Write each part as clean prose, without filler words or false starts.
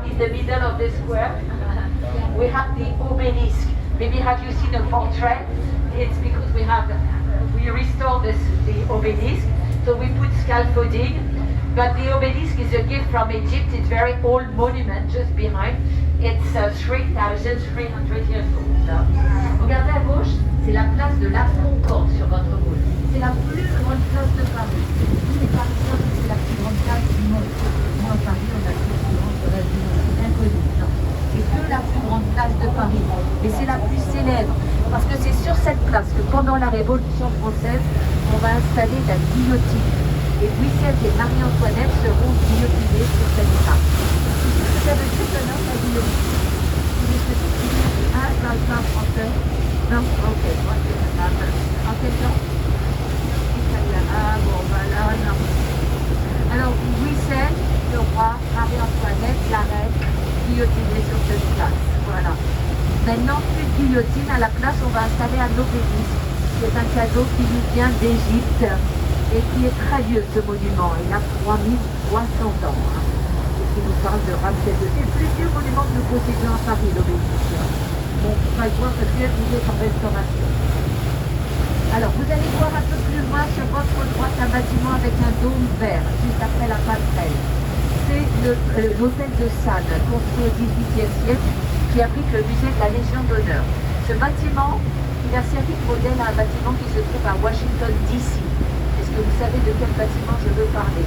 in the middle of the square, we have the obelisk. Maybe have you seen a portrait? It's because we restore the obelisk, so we put scaffolding. But the obelisk is a gift from Egypt. It's a very old monument just behind. It's 3,300 years old. Regardez à gauche, c'est la place de la Concorde sur votre gauche. C'est la plus grande place de Paris. Tous les Parisiens, c'est la plus grande place du monde. Moi, à Paris, on a la plus grande de la ville. C'est inconnu. C'est que la plus grande place de Paris. Et c'est la plus célèbre. Parce que c'est sur cette place que pendant la Révolution française, on va installer la guillotine. Et Louis XVI et Marie-Antoinette seront guillotinés sur cette place. Ça veut dire que non, la guillotine. Ah, je parle pas français. Non, ok. En quel temps? Italien. Ah, bon, voilà, non. Alors, Louis XVI, le roi, Marie-Antoinette, la reine, guillotinée sur cette place. Voilà. Maintenant, plus de guillotine, à la place, on va installer un obélisque. C'est un cadeau qui nous vient d'Égypte et qui est très vieux, ce monument. Il a 3300 ans. Et qui nous parle de Ramsès II. C'est le plus vieux monument que nous possédons à Paris, l'obélisque. Bon, on va le voir parce qu'il est en restauration. Alors, vous allez voir un peu plus loin sur votre droite un bâtiment avec un dôme vert, juste après la passerelle. C'est l'hôtel de Sade, construit au XVIIIe siècle, qui abrite le musée de la Légion d'honneur. Ce bâtiment, il a servi de modèle à un bâtiment qui se trouve à Washington, D.C. Est-ce que vous savez de quel bâtiment je veux parler?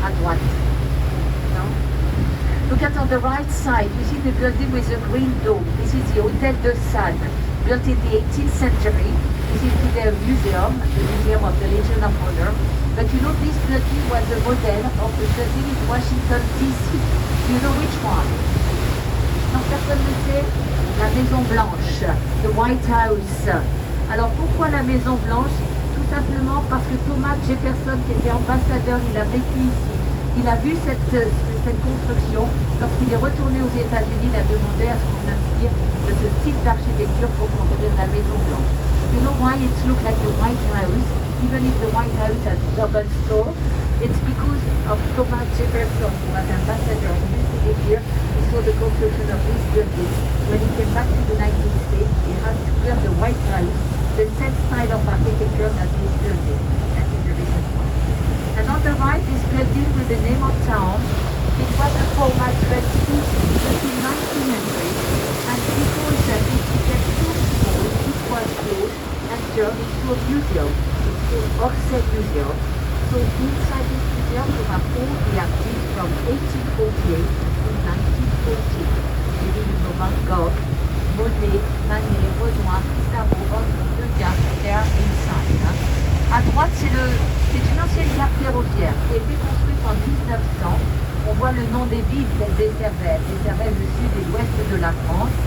À droite. Non? Look at on the right side, you see the building with a green dome. This is the Hôtel de Sade, built in the 18th century. This is today a museum, the Museum of the Legion of Honor. But you know, this building was a model of the building in Washington, D.C. Do you know which one? Non, personne ne sait. La Maison Blanche, the White House. Alors pourquoi la Maison Blanche? Tout simplement parce que Thomas Jefferson, qui était ambassadeur, il a vécu ici. Il a vu cette construction. Lorsqu'il est retourné aux États-Unis, il a demandé à ce qu'on s'inspire de ce type d'architecture pour construire la Maison Blanche. You know why it looks like the White House, even if the White House has double store? It's because of Thomas Jefferson, who was ambassador who used to live here. He saw the construction of this building. When he came back to the United States, he had to build the White House, the same style of architecture as this building. That is the reason why. And on the right, this building with the name of town, it was a format ready in 1900, and because it became too small, it was closed and turned into a museum. It's called Orsay Museum. So inside this museum, you have all the artists from 1848 to 1914. Maybe you know Van Gogh, Monet, Manet, Renoir, Pissarro, Degas, they are inside. À droite, c'est une ancienne gare ferroviaire qui a été construite en 1900. On voit le nom des villes qu'elle desservait. Elle desservait le sud et l'ouest de la France.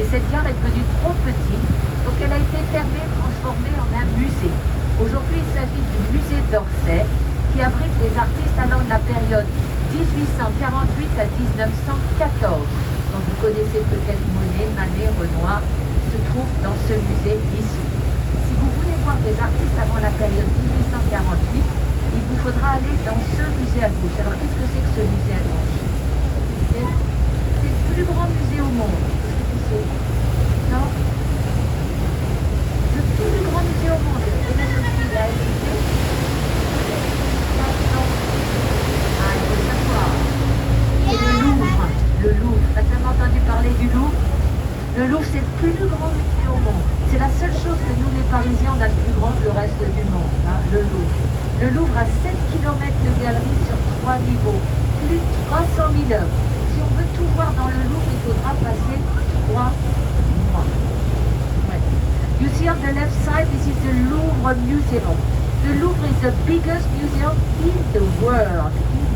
Et cette gare est devenue trop petite, donc elle a été fermée et transformée en un musée. Aujourd'hui, il s'agit du musée d'Orsay, qui abrite des artistes allant de la période 1848 à 1914. Donc vous connaissez peut-être Monet, Manet, Renoir, se trouvent dans ce musée ici. Si vous voulez voir des artistes avant la période 1848, il vous faudra aller dans ce musée à gauche. Alors qu'est-ce que c'est que ce musée à gauche? C'est le plus grand musée au monde. Qu'est-ce que tu sais? Non? Le plus grand musée au monde. Et là, je suis là, il faut savoir. C'est le Louvre. Le Louvre. T'as jamais entendu parler du Louvre? Le Louvre, c'est le plus grand musée au monde. C'est la seule chose que nous, les Parisiens, on a de plus grand que le reste du monde, hein, le Louvre. Le Louvre a 7 km de galeries sur 3 niveaux, plus de 300 000 œuvres. Si on veut tout voir dans le Louvre, il faudra passer 3 mois. Ouais. You see on the left side, this is the Louvre Museum. The Louvre is the biggest museum in the world.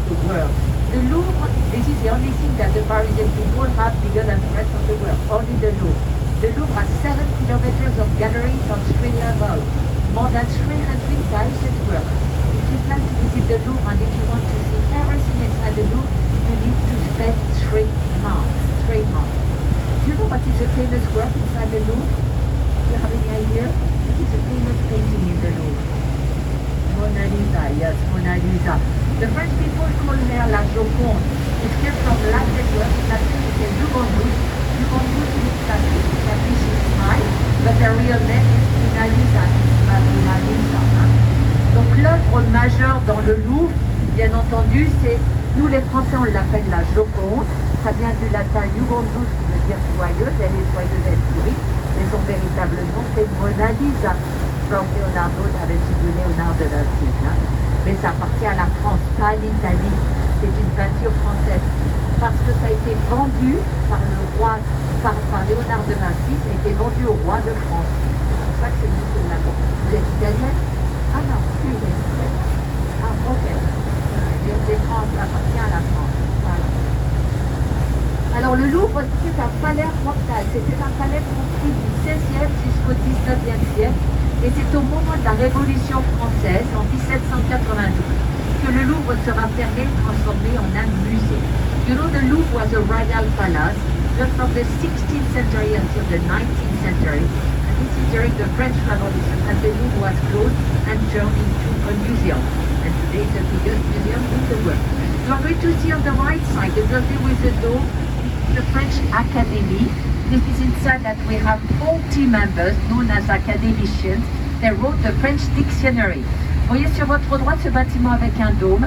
The Louvre, this is the only thing that the Parisian people have bigger than the rest of the world, only the Louvre. The Louvre has 7 kilometers of galleries on 3 levels, more than 300,000 works. If you plan to visit the Louvre and if you want to see everything inside the Louvre, you need to spend 3 months. 3 months. Do you know what is a famous work inside the Louvre? Do you have any idea? What is a famous painting in the Louvre? Mona Lisa, yes, Mona Lisa. The French people call her La Joconde. It came from Latin word. Latin is Jugondus. Jugondus means that fish is smile, but the real name is Mona Lisa. Mona Lisa. Donc l'œuvre majeure dans le Louvre, bien entendu, c'est, nous les Français on l'appelle la Joconde, ça vient du latin Jugondus qui veut dire joyeuse, elle est joyeuse, elle sourit, mais son véritable nom c'est Mona Lisa, from Leonardo da Vinci, de Léonard de Vinci. Mais ça appartient à la France, pas à l'Italie, c'est une peinture française, parce que ça a été vendu par le roi, par Léonard de Vinci, ça a été vendu au roi de France. C'est pour ça que c'est nous là. Vous êtes italienne? Ah non, plus vous êtes italienne. Ah ok. Les France appartient à la France. Voilà. Alors le Louvre, c'est un palais royal. C'était un palais construit du XVIe jusqu'au XIXe siècle. Et c'est au moment de la Révolution française, en 1792, que le Louvre sera fermé et transformé en un musée. You know, the Louvre was a royal palace just from the 16th century until the 19th century. And this is during the French Revolution, and the Louvre was closed and turned into a museum. And today it's the biggest museum in the world. You are going to see on the right side, the building with the dome, the French Academy. This is inside that we have 40 members known as academicians. They wrote the French dictionary. Vous voyez sur votre droite ce bâtiment avec un dôme.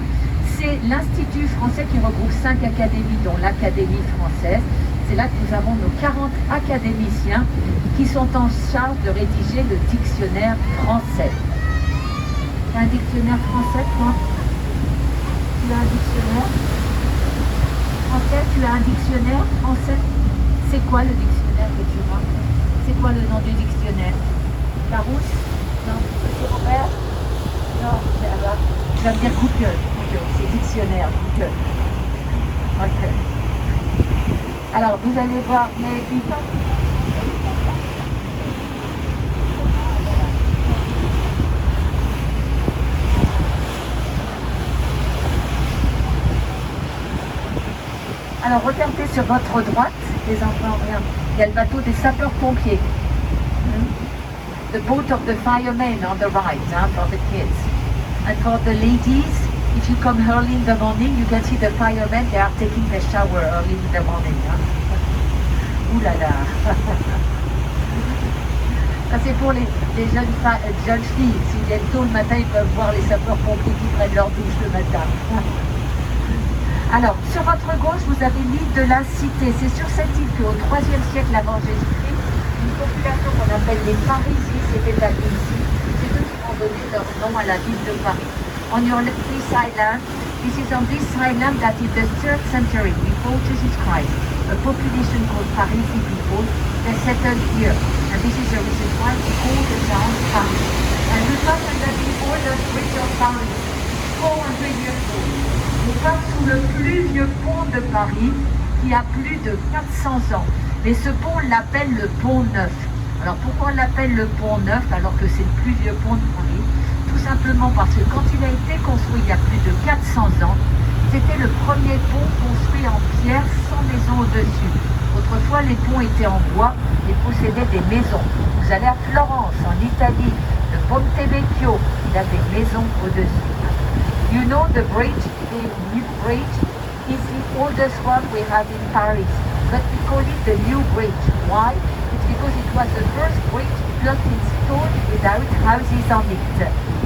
C'est l'Institut français qui regroupe 5 académies, dont l'Académie française. C'est là que nous avons nos 40 académiciens qui sont en charge de rédiger le dictionnaire français. Tu as un dictionnaire français, toi? Tu as un dictionnaire français? Tu as un dictionnaire français? C'est quoi le dictionnaire que tu vois? C'est quoi le nom du dictionnaire? Larousse? Non. Petit Robert? Non, c'est là-bas. Tu vas me dire Google. Google, c'est dictionnaire, Google. Ok. Alors, vous allez voir, mais alors, regardez sur votre droite, les enfants, regarde, il y a le bateau des sapeurs-pompiers. The boat of the firemen on the right, for the kids. And for the ladies, if you come early in the morning, you can see the firemen, they are taking their shower early in the morning. Ouh là là. Ça c'est pour les jeunes filles. S'ils viennent tôt le matin, ils peuvent voir les sapeurs-pompiers qui prennent leur douche le matin. Alors, sur votre gauche, vous avez l'île de la Cité. C'est sur cette île qu'au IIIe siècle avant Jésus-Christ, une population qu'on appelle les Parisis s'est établie ici. C'est eux qui ont donné leur nom à la ville de Paris. On your left, this island, this is on this island that in the 3rd century before Jesus Christ, a population called Parisi people, they settled here. And this is the reason why we call the town Paris. And we come under the oldest bridge of Paris, 400 years old. On passe sous le plus vieux pont de Paris qui a plus de 400 ans. Mais ce pont, on l'appelle le pont Neuf. Alors pourquoi on l'appelle le pont Neuf alors que c'est le plus vieux pont de Paris? Tout simplement parce que quand il a été construit il y a plus de 400 ans, c'était le premier pont construit en pierre sans maison au-dessus. Autrefois, les ponts étaient en bois et possédaient des maisons. Vous allez à Florence, en Italie, le Ponte Vecchio, il a des maisons au-dessus. You know the bridge, the new bridge, is the oldest one we have in Paris. But we call it the new bridge. Why? It's because it was the first bridge built in stone without houses on it.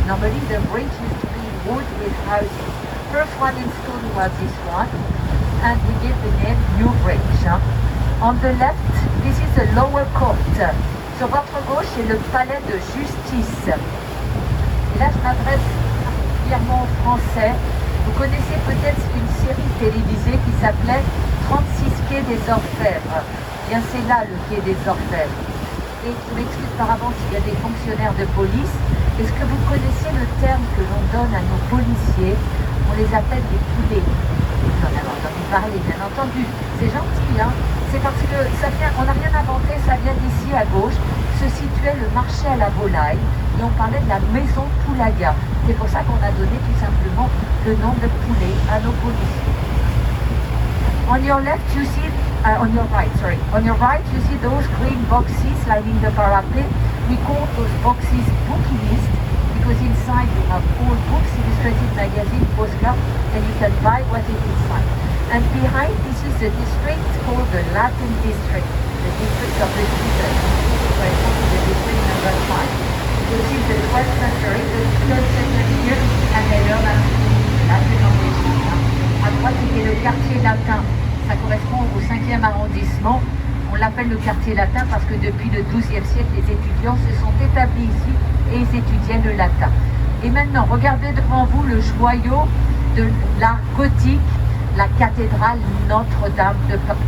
Normally the bridge used to be in wood with houses. First one in stone was this one, and we give the name New Bridge. On the left, this is the lower court. Sur votre gauche, c'est le palais de justice. Et là, je m'adresse particulièrement aux Français. Vous connaissez peut-être une série télévisée qui s'appelait 36 quais des Orfèvres. Bien, c'est là le quai des Orfèvres. Et je m'explique par avance s'il y a des fonctionnaires de police. Est-ce que vous connaissez le terme que l'on donne à nos policiers? On les appelle des poulets. Vous en avez entendu parler, bien entendu. C'est gentil, hein? C'est parce que ça vient, on n'a rien inventé, ça vient d'ici à gauche. Se situait le marché à la volaille et on parlait de la maison Poulaga. C'est pour ça qu'on a donné tout simplement le nom de poulet à nos policiers. On your left, you see, on your right, you see those green boxes lining the parapet. We call those boxes bookinist because inside you have all books, illustrated magazine, postcard, and you can buy what is inside. And behind this is the district called the Latin district, the district of the Citizens. So I go to the district number 5. You see the 12th century, the 12th century here, and they learn Latin language. À droite, il y a le quartier latin. Ça correspond au 5e arrondissement. On l'appelle le quartier latin parce que depuis le XIIe siècle, les étudiants se sont établis ici et ils étudiaient le latin. Et maintenant, regardez devant vous le joyau de l'art gothique, la cathédrale Notre-Dame de Paris.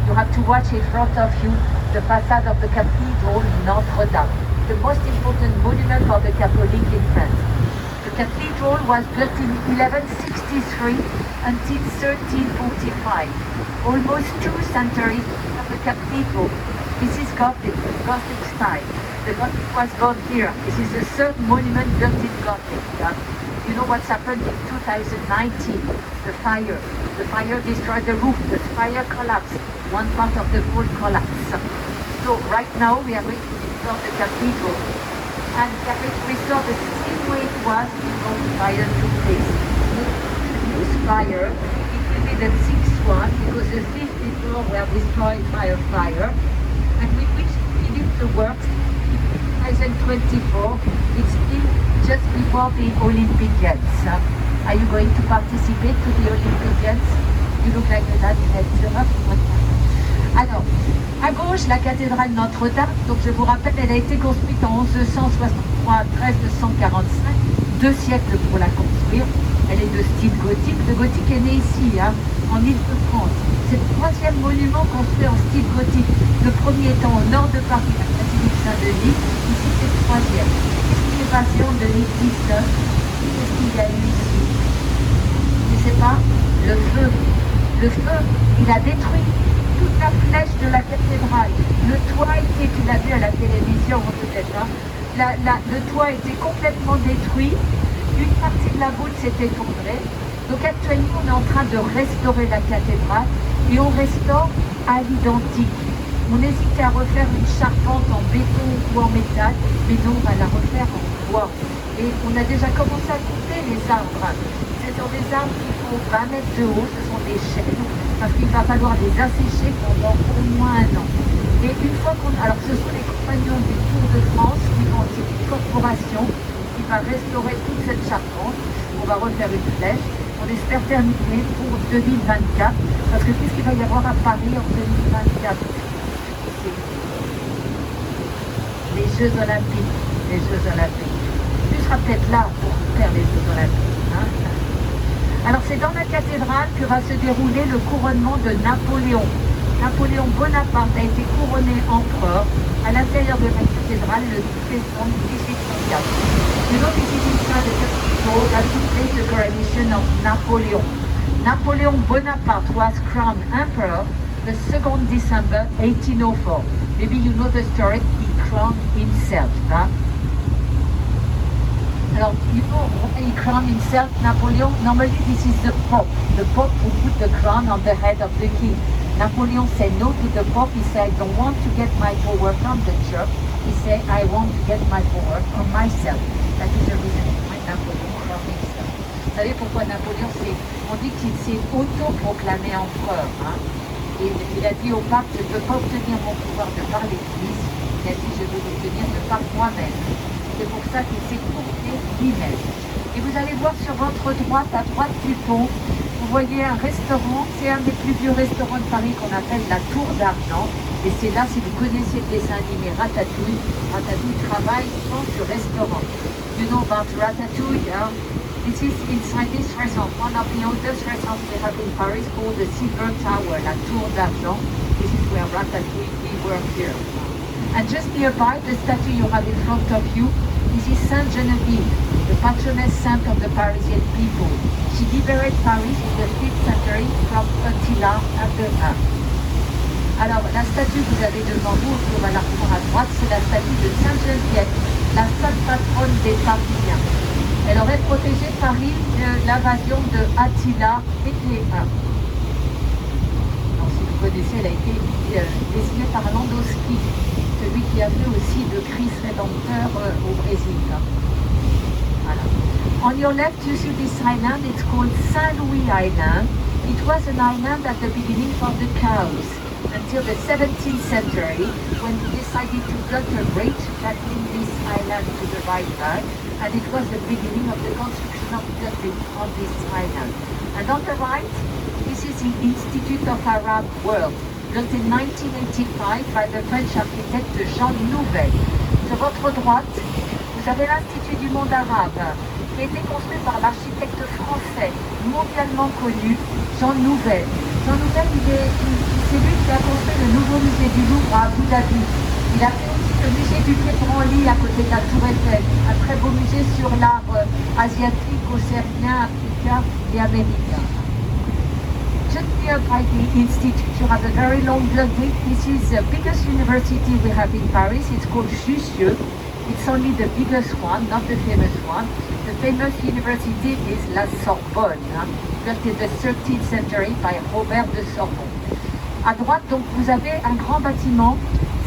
You have to watch in front of you the facade of the cathedral Notre-Dame, the most important monument for the Catholic in France. The cathedral was built in 1163 until 1345, almost 2 centuries of the cathedral. This is Gothic style. The Gothic was born here. This is the third monument built in Gothic. You know what's happened in 2019? The fire. The fire destroyed the roof. The fire collapsed. One part of the wall collapsed. So right now we are going to restore the cathedral. And we are going to restore the same way it was before the fire took place. This fire, it will be the 6th one because the 5th before were destroyed by a fire. And we will finish the works in 2024. It's still just before the Olympic Games. Are you going to participate to the Olympic Games? You look like a nature. Alors, à gauche, la cathédrale Notre-Dame. Donc, je vous rappelle, elle a été construite en 1163 à 1345. 2 siècles pour la construire. Elle est de style gothique. Le gothique est né ici, en Île-de-France. C'est le 3e monument construit en style gothique. Le premier étant au nord de Paris, la basilique Saint-Denis. Ici, c'est le 3e. Qu'est-ce qui s'est passé en 2019? Qu'est-ce qu'il y a eu ici? Je ne sais pas. Le feu. Le feu, il a détruit toute la flèche de la cathédrale. Le toit était, tu l'as vu à la télévision peut-être, le toit était complètement détruit. Une partie de la voûte s'est effondrée. Donc actuellement, on est en train de restaurer la cathédrale et on restaure à l'identique. On hésitait à refaire une charpente en béton ou en métal, mais non, on va la refaire en bois. Et on a déjà commencé à couper les arbres. Ce sont des arbres qui font 20 mètres de haut, ce sont des chênes, parce qu'il va falloir les assécher pendant au moins 1 an. Et une fois qu'on... Alors ce sont les compagnons du Tour de France qui vont, c'est une corporation qui va restaurer toute cette charpente. On va refaire une flèche. On espère terminer pour 2024. Parce que qu'est-ce qu'il va y avoir à Paris en 2024? Les Jeux Olympiques. Les Jeux Olympiques. Tu seras peut-être là pour faire les Jeux Olympiques. Alors c'est dans la cathédrale que va se dérouler le couronnement de Napoléon. Napoléon Bonaparte a été couronné empereur à l'intérieur de la cathédrale le 10 décembre 1804. You know, this is inside the cathedral that took place the coronation of Napoleon. Napoleon Bonaparte was crowned emperor the 2nd December 1804. Maybe you know the story, he crowned himself. Alors, you know, he crowned himself, Napoleon. Normally, this is the Pope. The Pope who put the crown on the head of the king. Napoleon said no to the Pope. He said, I don't want to get my power from the church. He said, I want to get my power from myself. That is the reason why Napoleon crowned himself. Vous savez pourquoi Napoléon, on dit qu'il s'est auto-proclamé empereur. Et il a dit au pape, je ne peux pas obtenir mon pouvoir de par l'Église. Il a dit, je veux l'obtenir de par moi-même. C'est pour ça qu'il s'est couronné lui-même. Et vous allez voir sur votre droite, à droite du pont, vous voyez un restaurant. C'est un des plus vieux restaurants de Paris qu'on appelle la Tour d'Argent. Et c'est là, si vous connaissez le dessin animé Ratatouille, Ratatouille travaille dans ce restaurant. You know about Ratatouille, This is inside this restaurant, one of the oldest restaurants we have in Paris called the Silver Tower, la Tour d'Argent. This is where Ratatouille, we work here. And just nearby, the statue you have in front of you, this is Sainte Geneviève, the patroness saint of the Parisian people. She liberated Paris in the 5th century from Attila the Hun. Alors, la statue que vous avez devant vous, on va la reprendre à droite, c'est la statue de Sainte Geneviève, la sainte patronne des Parisiens. Elle aurait protégé Paris de l'invasion de Attila et des Huns. Alors, si vous connaissez, elle a été dessinée par Landowski, celui qui a fait aussi le Christ rédempteur au Brésil. Voilà. On your left, you see this island. It's called Saint Louis Island. It was an island at the beginning for the cows until the 17th century when we decided to build a bridge that linked this island to the right bank, and it was the beginning of the construction of building on this island. And on the right, this is the Institute of Arab World, built in 1985 by the French architect Jean Nouvel. Sur votre droite, vous avez l'Institut du monde arabe, qui a été construit par l'architecte français mondialement connu, Jean Nouvel. Jean Nouvel, c'est lui qui a construit le nouveau musée du Louvre à Abu Dhabi. Il a fait aussi le musée du Quai Branly à côté de la Tour Eiffel, un très beau musée sur l'art asiatique, océanien, africain et américain. Just nearby the institute, you have a very long building. This is the biggest university we have in Paris. It's called Jussieu. It's only the biggest one, not the famous one. The famous university is La Sorbonne, built in the 13th century by Robert de Sorbonne. À droite, donc, vous avez un grand bâtiment.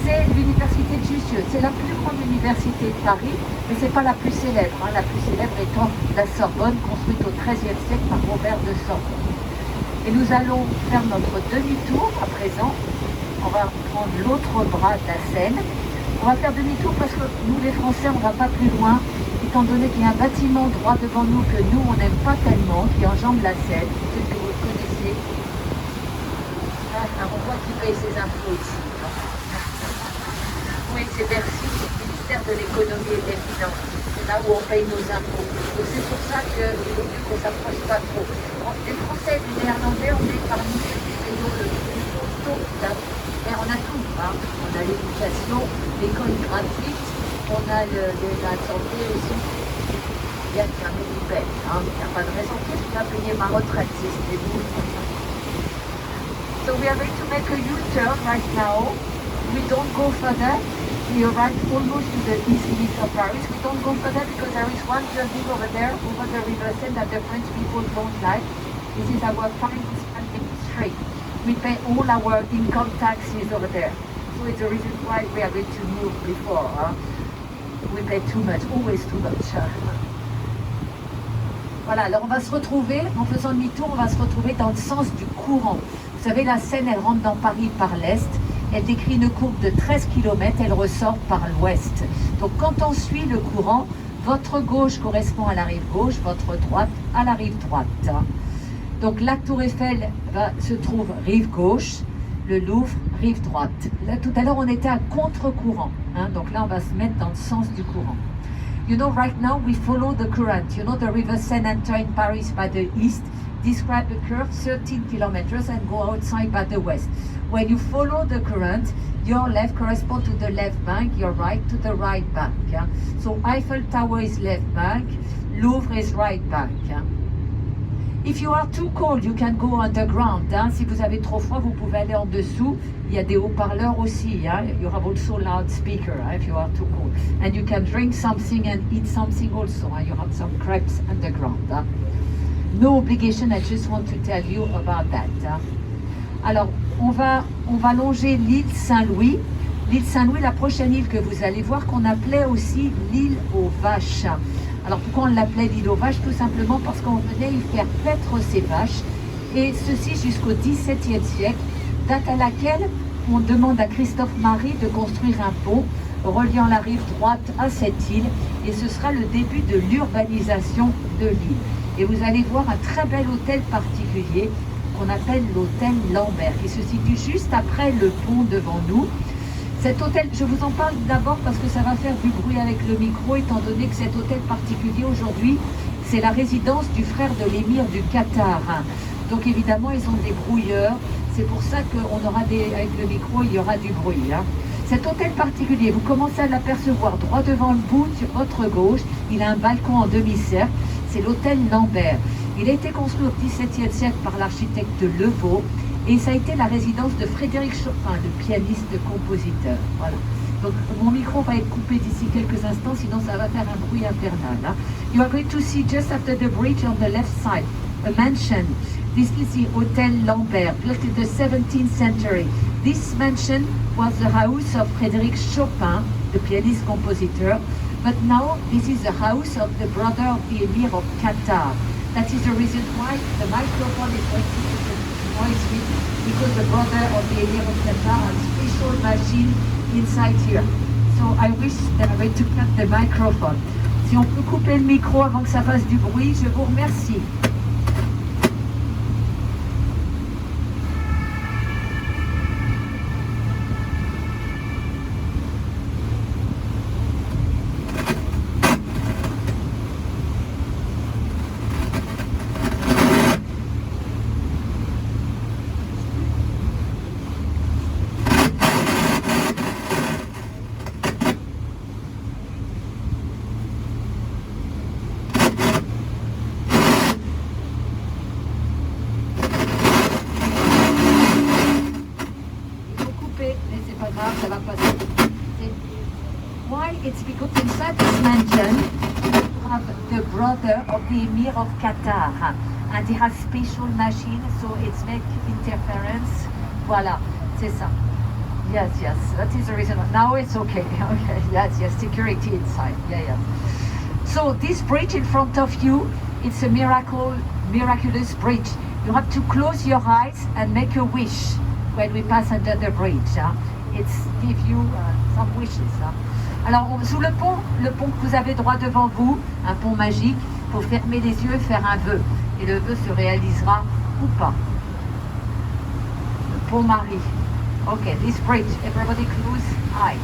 C'est l'université de Jussieu. C'est la plus grande université de Paris, mais c'est pas la plus célèbre. La plus célèbre étant la Sorbonne, construite au XIIIe siècle par Robert de Sorbonne. Et nous allons faire notre demi-tour à présent. On va prendre l'autre bras de la Seine. On va faire demi-tour parce que nous les Français on ne va pas plus loin, étant donné qu'il y a un bâtiment droit devant nous que nous on n'aime pas tellement, qui enjambe la Seine. Peut-être que vous le connaissez. On voit qui paye ses impôts ici. Oui, c'est Bercy, c'est le ministère de l'économie et des finances. C'est là où on paye nos impôts. Donc c'est pour ça qu'il vaut mieux qu'on ne s'approche pas trop. Les Français et les Néerlandais, on est parmi ceux qui payent le plus haut taux d'impôts. Mais on a tout, hein. On a l'éducation, l'école gratuite, on a la santé aussi. Il y a un minimum, hein. Il n'y a pas de raison que je dois payer ma retraite si c'est vous. So we are going to make a U-turn right now. We don't go further. We arrive almost to the east limit of Paris. We don't go further because there is one building over there, over the river Seine, that the French people don't like. This is our Paris Spending Street. We pay all our income taxes over there. So it's the reason why we are going to move before. We pay too much, always too much. Voilà, alors on va se retrouver, en faisant demi-tour, on va se retrouver dans le sens du courant. Vous savez, la Seine, elle rentre dans Paris par l'est. Elle décrit une courbe de 13 km, elle ressort par l'ouest. Donc quand on suit le courant, votre gauche correspond à la rive gauche, votre droite à la rive droite. Donc la Tour Eiffel se trouve rive gauche, le Louvre rive droite. Là tout à l'heure on était à contre-courant, donc là on va se mettre dans le sens du courant. You know, right now we follow the current. You know, the river Seine enter in Paris by the east, describe a curve 13 kilometers and go outside by the west. When you follow the current, your left corresponds to the left bank, your right to the right bank. So Eiffel Tower is left bank, Louvre is right bank. If you are too cold, you can go underground. Si vous avez trop froid, vous pouvez aller en dessous. Il y a des haut-parleurs aussi. You have also loudspeaker if you are too cold. And you can drink something and eat something also. You have some crepes underground. No obligation, I just want to tell you about that. Alors, on va longer l'île Saint-Louis. L'île Saint-Louis, la prochaine île que vous allez voir, qu'on appelait aussi l'île aux vaches. Alors pourquoi on l'appelait l'île aux vaches? Tout simplement parce qu'on venait y faire paître ces vaches. Et ceci jusqu'au XVIIe siècle, date à laquelle on demande à Christophe Marie de construire un pont reliant la rive droite à cette île. Et ce sera le début de l'urbanisation de l'île. Et vous allez voir un très bel hôtel particulier qu'on appelle l'hôtel Lambert, qui se situe juste après le pont devant nous. Cet hôtel, je vous en parle d'abord parce que ça va faire du bruit avec le micro, étant donné que cet hôtel particulier aujourd'hui, c'est la résidence du frère de l'émir du Qatar. Donc évidemment, ils ont des brouilleurs. C'est pour ça qu'on aura avec le micro, il y aura du bruit. Cet hôtel particulier, vous commencez à l'apercevoir droit devant le bout, sur votre gauche. Il a un balcon en demi-cercle. C'est l'hôtel Lambert. Il a été construit au XVIIe siècle par l'architecte Levaux. Et ça a été la résidence de Frédéric Chopin, le pianiste-compositeur. Voilà. Donc mon micro va être coupé d'ici quelques instants, sinon ça va faire un bruit infernal. You are going to see just after the bridge on the left side, a mansion. This is the Hotel Lambert, built in the 17th century. This mansion was the house of Frédéric Chopin, the pianist-compositor. But now this is the house of the brother of the Emir of Qatar. That is the reason why the microphone is going to quite sweet because the brother of the Emir of Qatar has a special machine inside here. So I wish they were to cut the microphone. Si on peut couper le micro avant que ça fasse du bruit, je vous remercie. Ça va passer. Why? It's because inside this mansion you have the brother of the Emir of Qatar, and he has special machine, so it's make interference. Voilà, c'est ça. Yes, yes, that is the reason. Now it's okay. Okay, yes, yes, security inside. Yeah. So this bridge in front of you, it's a miraculous bridge. You have to close your eyes and make a wish when we pass under the bridge. It's give you some wishes. Alors sous le pont que vous avez droit devant vous, un pont magique, il faut fermer les yeux et faire un vœu. Et le vœu se réalisera ou pas. Le pont Marie. Okay, this bridge, everybody close eyes.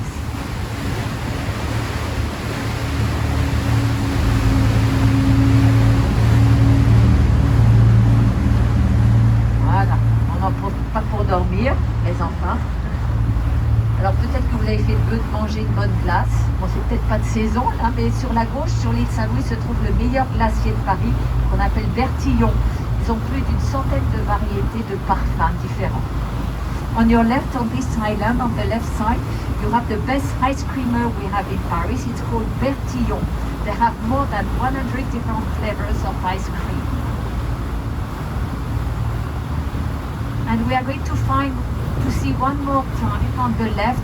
Voilà, on n'en profite pas pour dormir, les enfants. Alors peut-être que vous avez fait le vœu de manger une bonne glace. Bon, c'est peut-être pas de saison là, mais sur la gauche, sur l'île Saint-Louis, se trouve le meilleur glacier de Paris, qu'on appelle Bertillon. Ils ont plus d'une centaine de variétés de parfums différents. On your left, on this island, on the left side, you have the best ice creamer we have in Paris. It's called Bertillon. They have more than 100 different flavors of ice cream. And we are going to see one more time on the left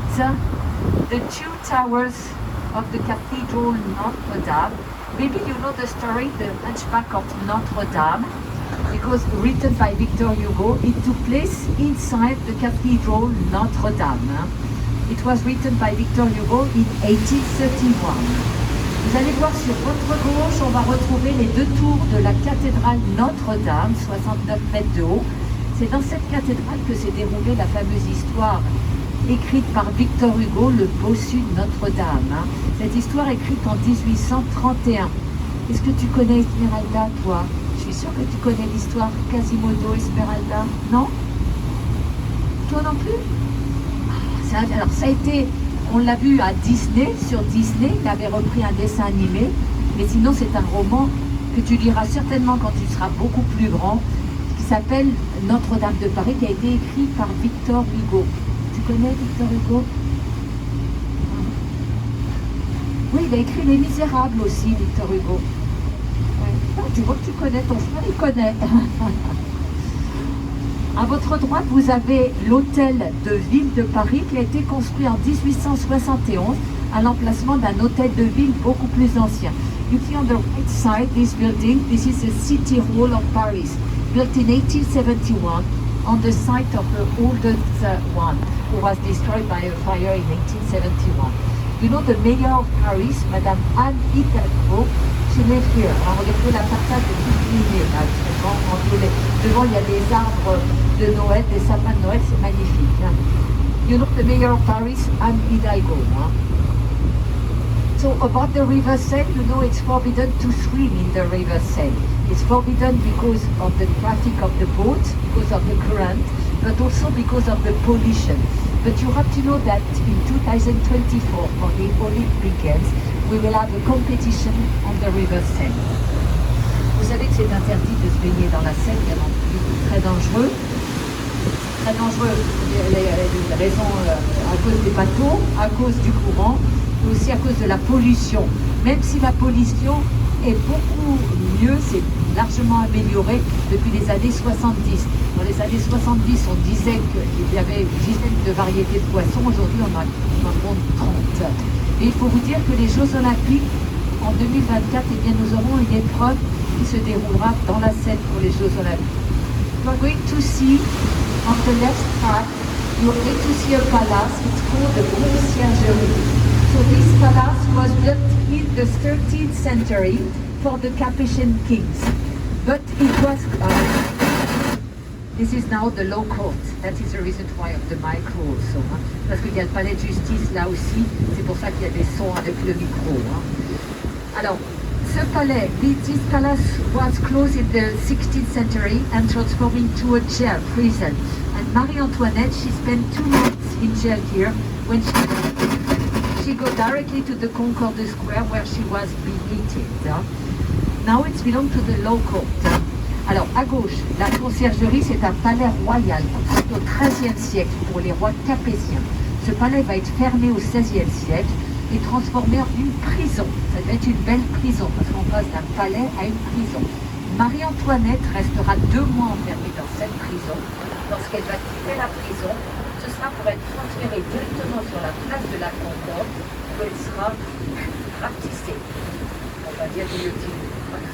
the two towers of the Cathedral Notre Dame. Maybe you know the story, the Hunchback of Notre Dame, because written by Victor Hugo, it took place inside the Cathedral Notre Dame. It was written by Victor Hugo in 1831. Vous allez voir sur votre gauche, on va retrouver les deux tours de la cathédrale Notre-Dame, 69 mètres de haut. C'est dans cette cathédrale que s'est déroulée la fameuse histoire écrite par Victor Hugo, le bossu de Notre-Dame. Cette histoire écrite en 1831. Est-ce que tu connais Esmeralda, toi? Je suis sûre que tu connais l'histoire Quasimodo, Esmeralda. Non? Toi non plus? Alors ça a été, on l'a vu à Disney, sur Disney, il avait repris un dessin animé, mais sinon c'est un roman que tu liras certainement quand tu seras beaucoup plus grand, qui s'appelle Notre-Dame de Paris, qui a été écrit par Victor Hugo. Tu connais Victor Hugo? Oui, il a écrit Les Misérables aussi, Victor Hugo. Ouais. Ah, tu vois que tu connais, ton frère il connaît. À votre droite, vous avez l'hôtel de ville de Paris qui a été construit en 1871 à l'emplacement d'un hôtel de ville beaucoup plus ancien. You see on the right side, this building, this is the City Hall of Paris, built in 1871 on the site of the oldest one, who was destroyed by a fire in 1871. You know the mayor of Paris, Madame Anne Hidalgo, she lived here. Alors regardez la façade de toute lignée, là, devant il y a des arbres de Noël, des sapins de Noël, c'est magnifique. Hein. You know the mayor of Paris, Anne Hidalgo. Hein. So about the River Seine, you know it's forbidden to swim in the River Seine. It's forbidden because of the traffic of the boats, because of the current, but also because of the pollution. But you have to know that in 2024, for the Olympic Games, we will have a competition on the River Seine. Vous savez que c'est interdit de se baigner dans la Seine, bien entendu, c'est très dangereux. Très dangereux, les raisons à cause des bateaux, à cause du courant, mais aussi à cause de la pollution. Même si la pollution est beaucoup mieux, c'est largement amélioré depuis les années 70. Dans les années 70, on disait qu'il y avait une dizaine de variétés de poissons. Aujourd'hui, on en compte 30. Et il faut vous dire que les Jeux Olympiques, en 2024, eh bien, nous aurons une épreuve qui se déroulera dans la Seine pour les Jeux Olympiques. you are going to see on the left part, you are going to see a palace. It's called the Conciergerie. So this palace was built in the 13th century for the Capuchin kings. But it was, this is now the law court. That is the reason why of the micro also. Hein. Parce qu'il y a le palais de justice là aussi. C'est pour ça qu'il y a des sons avec le micro. Hein. Alors, ce palais, this palace was closed in the 16th century and transformed into a jail, prison. And Marie Antoinette, she spent 2 months in jail here when she go directly to the Concorde Square where she was beheaded. Now it's belong to the law court. Alors, à gauche, la conciergerie, c'est un palais royal construit au XIIIe siècle pour les rois capétiens. Ce palais va être fermé au XVIe siècle et transformé en une prison. Ça va être une belle prison parce qu'on passe d'un palais à une prison. Marie-Antoinette restera 2 mois enfermée dans cette prison. Lorsqu'elle va quitter la prison, ce sera pour être transférée directement sur la place de la Concorde où elle sera rapetissée. On va dire guillotinée. Voilà.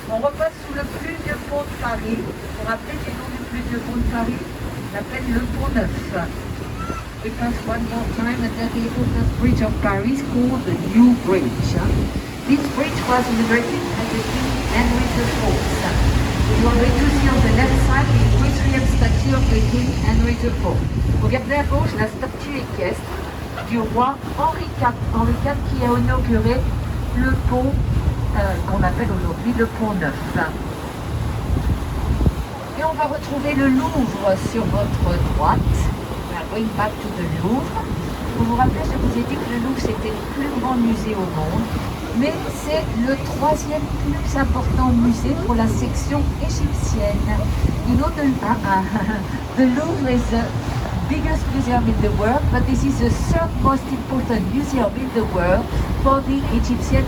On repasse sous le plus vieux pont de Paris. Pour rappeler le nom du plus vieux pont de Paris, on l'appelle le Pont Neuf. We pass one more time and then the oldest bridge of Paris called the New Bridge. This bridge was inaugurated by the King Henry IV. You are going to see on the left side the Queen statue of the King Henry IV. Regardez à gauche la statue équestre du roi Henri IV. Henri IV qui a inauguré le pont qu'on appelle aujourd'hui le Pont Neuf. Et on va retrouver le Louvre sur votre droite. Going back to the Louvre. Vous vous rappelez, je vous ai dit que le Louvre c'était le plus grand musée au monde, mais c'est le 3e plus important musée pour la section égyptienne. You know, the Louvre is the biggest museum in the world, but this is the 3rd most important museum in the world for the Egyptian